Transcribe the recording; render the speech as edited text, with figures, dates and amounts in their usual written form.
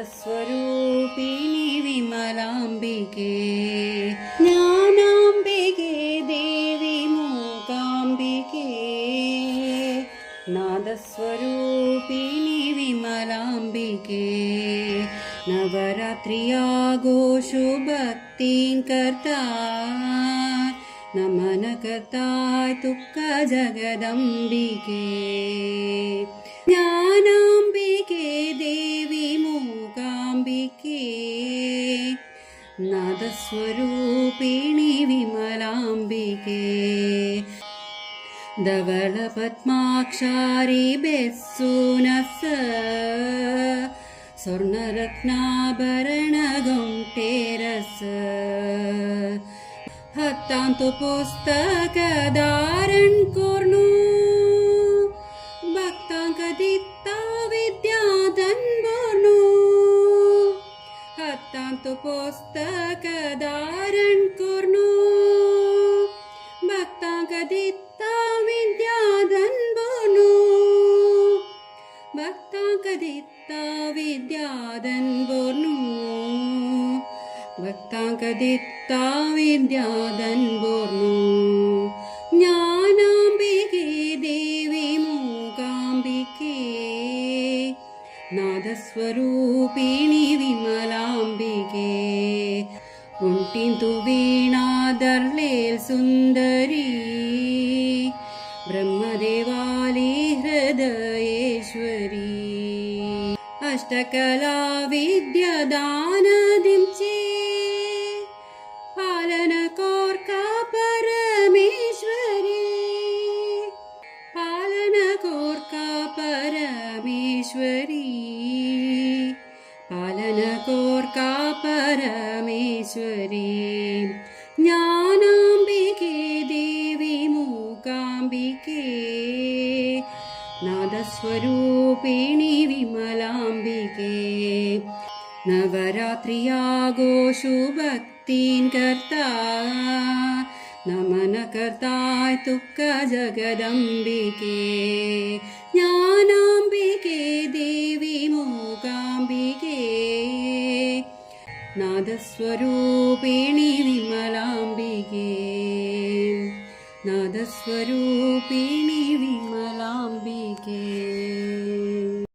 നാദസ്വരൂപിണി വിമലാംബികേ ജ്ഞാനാംബികേ ദേവി മൂകാംബികേ നാദസ്വരൂപിണി വിമലാംബികേ നവരാത്രിയാഘോഷു ഭക്തിം കർത്താ നമന കർത്തായ് തുക്ക ജഗദംബികേ ജ്ഞാനാംബികേ ദേവി മൂകാംബികേ നാദസ്വരൂപിണി വിമലാംബികേ ധവള പദ്മാക്ഷാരി ബെസ്സുനസ സ്വർണരത്നാഭരണഗം ടേരസ ಹತ್ತಾಂತು ಪುಸ್ತಕ ಧಾರಣ ಕೊರ್ನು ಭಕ್ತಾಂಕದಿತ್ತ ವಿದ್ಯಾಧನ್ ಬೋರ್ನು ಹತ್ತಾಂತು ಪುಸ್ತಕ ಧಾರಣ ಕೊರ್ನು ಭಕ್ತಾಂಕದಿತ್ತ ವಿದ್ಯಾಧನ್ ಬೋರ್ನು ಭಕ್ತಾಂಕದಿತ್ತ ವಿದ್ಯಾಧನ್ ಬೋರ್ನು ഭക്താങ്കദിത്ത വിദ്യാധൻ പോർന്നു ജ്ഞാനാംബികേ ദേവി മൂകാംബികേ നാദസ്വരൂപിണി വിമലാംബികേ ഉണ്ടിന്തു വീണാദർലേൽ സുന്ദരി ബ്രഹ്മദേവാലി ഹൃദയേശ്വരി അഷ്ടകലാ വിദ്യദാനദിം ചേ പാലനകോർക്കാ പരമേശ്വരി പാലനകോർക്കാ പരമേശ്വരി പാലനകോർക്കാ പരമേശ്വരി ജ്ഞാനാംബികേ ദേവി മൂകാംബികേ നാദസ്വരൂപിണി വിമലാംബികേ നവരാത്രിയാഘോഷു ഭക്തിം കർത്താ നമന കർത്തായ് തുക്ക ജഗദംബികേ ജ്ഞാനാംബികേ ദേവി മൂകാംബികേ നാദസ്വരൂപിണി വിമലാംബികേ നാദസ്വരൂപിണി വിമലാംബികേ